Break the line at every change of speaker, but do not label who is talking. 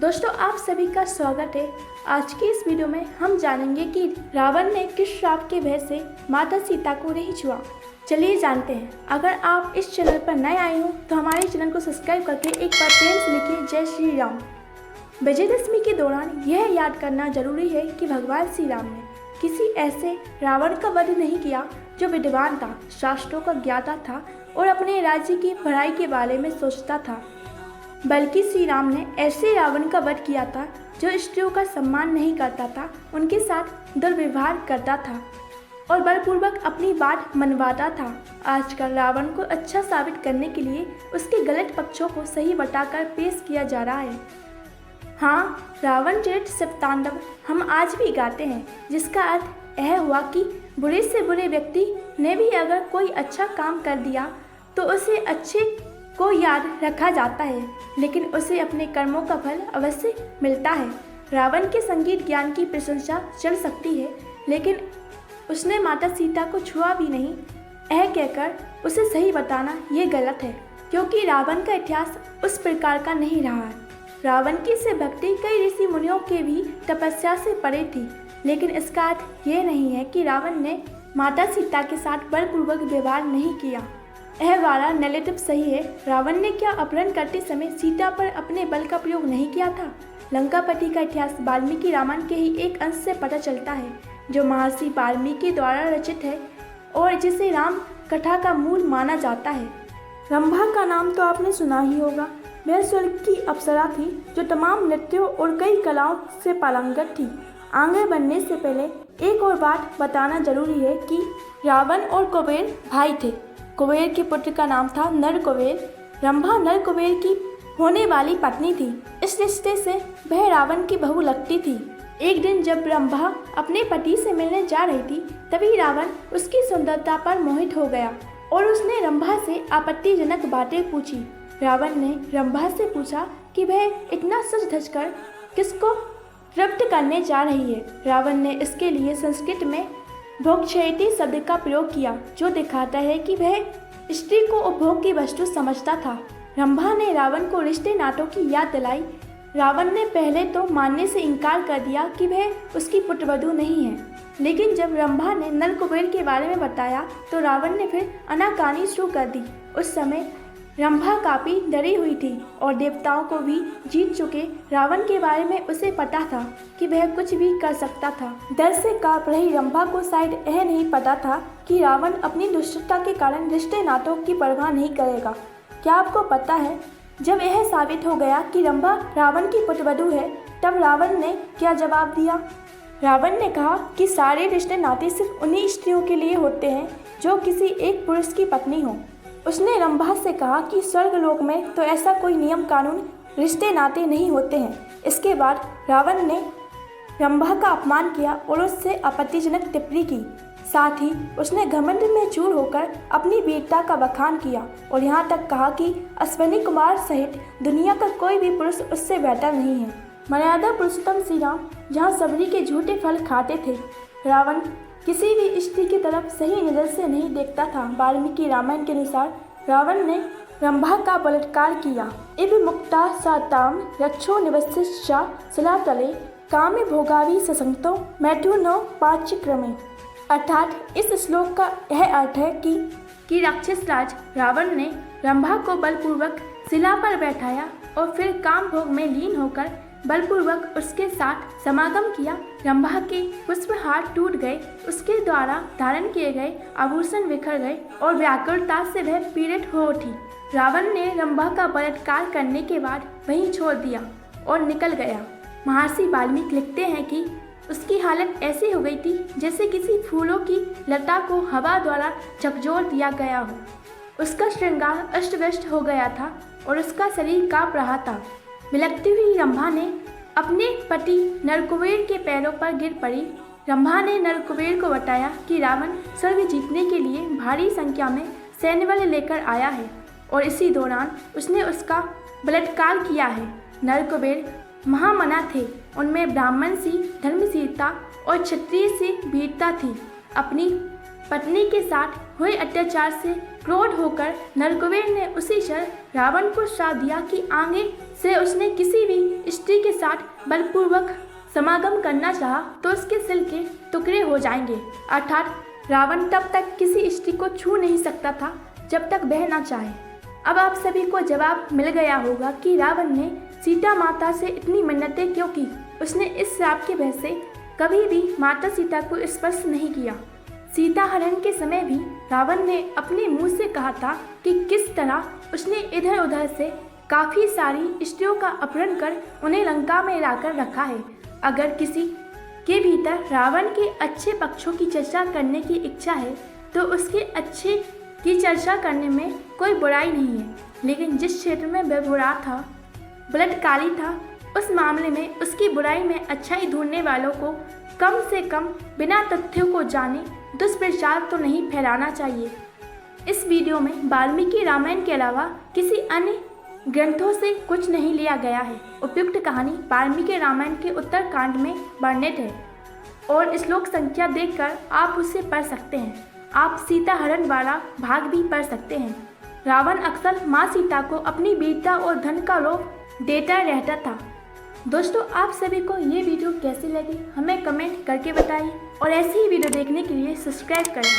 दोस्तों, आप सभी का स्वागत है। आज की इस वीडियो में हम जानेंगे कि रावण ने किस श्राप के भय से माता सीता को नहीं छुआ। चलिए जानते हैं। अगर आप इस चैनल पर नए आए हो तो हमारे चैनल को सब्सक्राइब करके एक बार प्रेम से लिखिए जय श्री राम। विजयदशमी के दौरान यह याद करना जरूरी है कि भगवान श्री राम ने किसी ऐसे रावण का वध नहीं किया जो विद्वान था, शास्त्रों का ज्ञाता था और अपने राज्य की भलाई के बारे में सोचता था, बल्कि श्री राम ने ऐसे रावण का वध किया था जो स्त्रियों का सम्मान नहीं करता था, उनके साथ दुर्व्यवहार करता था और बलपूर्वक अपनी बात मनवाता था। आजकल रावण को अच्छा साबित करने के लिए उसके गलत पक्षों को सही बताकर पेश किया जा रहा है। हाँ, रावण चरित सप्तांडव हम आज भी गाते हैं, जिसका अर्थ यह हुआ कि बुरे से बुरे व्यक्ति ने भी अगर कोई अच्छा काम कर दिया तो उसे अच्छे को याद रखा जाता है, लेकिन उसे अपने कर्मों का फल अवश्य मिलता है। रावण के संगीत ज्ञान की प्रशंसा चल सकती है, लेकिन उसने माता सीता को छुआ भी नहीं, यह कहकर उसे सही बताना ये गलत है, क्योंकि रावण का इतिहास उस प्रकार का नहीं रहा है। रावण की से भक्ति कई ऋषि मुनियों के भी तपस्या से परे थी, लेकिन इसका अर्थ ये नहीं है कि रावण ने माता सीता के साथ बलपूर्वक व्यवहार नहीं किया। यह वाला नेगेटिव सही है। रावण ने क्या अपहरण करते समय सीता पर अपने बल का प्रयोग नहीं किया था? लंकापति का इतिहास वाल्मीकि रामायण के ही एक अंश से पता चलता है, जो महर्षि वाल्मीकि द्वारा रचित है और जिसे राम कथा का मूल माना जाता है। रंभा का नाम तो आपने सुना ही होगा। वह स्वर्ग की अप्सरा थी जो तमाम नृत्यों और कई कलाओं से पारंगत थी। आगे बढ़ने से पहले एक और बात बताना जरूरी है कि रावण और कुबेर भाई थे। कुबेर के पुत्र का नाम था नरकुबेर। रंभा नरकुबेर की होने वाली पत्नी थी। इस रिश्ते से वह रावण की बहू लगती थी। एक दिन जब रंभा अपने पति से मिलने जा रही थी, तभी रावण उसकी सुंदरता पर मोहित हो गया और उसने रंभा से आपत्तिजनक बातें पूछी। रावण ने रंभा से पूछा कि वह इतना सज धज कर किसको तृप्त करने जा रही है। रावण ने इसके लिए संस्कृत में भोगक्षयति शब्द का प्रयोग किया, जो दिखाता है कि वह स्त्री को उपभोग की वस्तु समझता था। रंभा ने रावण को रिश्ते नातों की याद दिलाई। रावण ने पहले तो मानने से इनकार कर दिया कि वह उसकी पुत्रवधू नहीं है, लेकिन जब रंभा ने नलकुबेर के बारे में बताया तो रावण ने फिर आनाकानी शुरू कर दी। उस समय रंभा काफी डरी हुई थी और देवताओं को भी जीत चुके रावण के बारे में उसे पता था कि वह कुछ भी कर सकता था। डर से कांप रही रंभा को शायद यह नहीं पता था कि रावण अपनी दुष्टता के कारण रिश्ते नातों की परवाह नहीं करेगा। क्या आपको पता है, जब यह साबित हो गया कि रंभा रावण की पुत्रवधू है, तब रावण ने क्या जवाब दिया? रावण ने कहा कि सारे रिश्ते नाते सिर्फ उन्हीं स्त्रियों के लिए होते हैं जो किसी एक पुरुष की पत्नी हो। उसने रंभा से कहा कि स्वर्गलोक में तो ऐसा कोई नियम कानून रिश्ते नाते नहीं होते हैं। इसके बाद रावण ने रंभा का अपमान किया और उससे आपत्तिजनक टिप्पणी की। साथ ही उसने घमंड में चूर होकर अपनी वीरता का बखान किया और यहाँ तक कहा कि अश्विनी कुमार सहित दुनिया का कोई भी पुरुष उससे बेहतर नहीं है। मर्यादा पुरुषोत्तम श्री राम जहाँ सबरी के झूठे फल खाते थे, रावण किसी भी स्त्री की तरफ सही नजर से नहीं देखता था। वाल्मीकि रामायण के अनुसार रावण ने रंभा का बलात्कार किया। इव मुक्ता साताम रक्षो निवसिष्या शिलातले कामे भोगावी ससंगतो मैथुनो पाच्यक्रमे। अर्थात इस श्लोक का यह अर्थ है कि राक्षस राज रावण ने रंभा को बलपूर्वक शिला पर बैठाया और फिर काम भोग में लीन होकर बलपूर्वक उसके साथ समागम किया। रंभा के पुष्पहार टूट गए, उसके द्वारा धारण किए गए आभूषण बिखर गए और व्याकुलता से वह पीड़ित हो उठी। रावण ने रंभा का बलात्कार करने के बाद वहीं छोड़ दिया और निकल गया। महर्षि वाल्मीकि लिखते हैं कि उसकी हालत ऐसी हो गई थी जैसे किसी फूलों की लता को हवा द्वारा झकझोर दिया गया हो। उसका श्रृंगार अस्त व्यस्त हो गया था और उसका शरीर कांप रहा था। बिलखती हुई रंभा ने अपने पति नरकुबेर के पैरों पर गिर पड़ी। रंभा ने नरकुबेर को बताया कि रावण स्वर्ग जीतने के लिए भारी संख्या में सैन्य बल लेकर आया है और इसी दौरान उसने उसका बलात्कार किया है। नरकुबेर महामना थे, उनमें ब्राह्मण सी धर्मशीलता और क्षत्रिय सी वीरता थी। अपनी पत्नी के साथ हुए अत्याचार से क्रोध होकर नरकुबेर ने उसी क्षण रावण को श्राप दिया कि आगे से उसने किसी भी स्त्री के साथ बलपूर्वक समागम करना चाहा तो उसके सिर के टुकड़े हो जाएंगे। अर्थात रावण तब तक किसी स्त्री को छू नहीं सकता था जब तक वह ना चाहे। अब आप सभी को जवाब मिल गया होगा कि रावण ने सीता माता से इतनी मिन्नतें क्यों की। उसने इस श्राप की वजह से कभी भी माता सीता को स्पर्श नहीं किया। सीता हरण के समय भी रावण ने अपने मुंह से कहा था कि किस तरह उसने इधर उधर से काफ़ी सारी स्त्रियों का अपहरण कर उन्हें लंका में लाकर रखा है। अगर किसी के भीतर रावण के अच्छे पक्षों की चर्चा करने की इच्छा है तो उसके अच्छे की चर्चा करने में कोई बुराई नहीं है, लेकिन जिस क्षेत्र में वह बुरा था, बलात्कारी था, उस मामले में उसकी बुराई में अच्छाई ढूंढने वालों को कम से कम बिना तथ्यों को जाने दुष्प्रचार तो नहीं फैलाना चाहिए। इस वीडियो में वाल्मीकि रामायण के अलावा किसी अन्य ग्रंथों से कुछ नहीं लिया गया है। उपयुक्त कहानी वाल्मीकि रामायण के उत्तरकांड में वर्णित है और श्लोक संख्या देखकर आप उसे पढ़ सकते हैं। आप सीता हरण वाला भाग भी पढ़ सकते हैं। रावण अक्सर माँ सीता को अपनी वीरता और धन का लोभ देता रहता था। दोस्तों, आप सभी को ये वीडियो कैसी लगी हमें कमेंट करके बताइए और ऐसी ही वीडियो देखने के लिए सब्सक्राइब करें।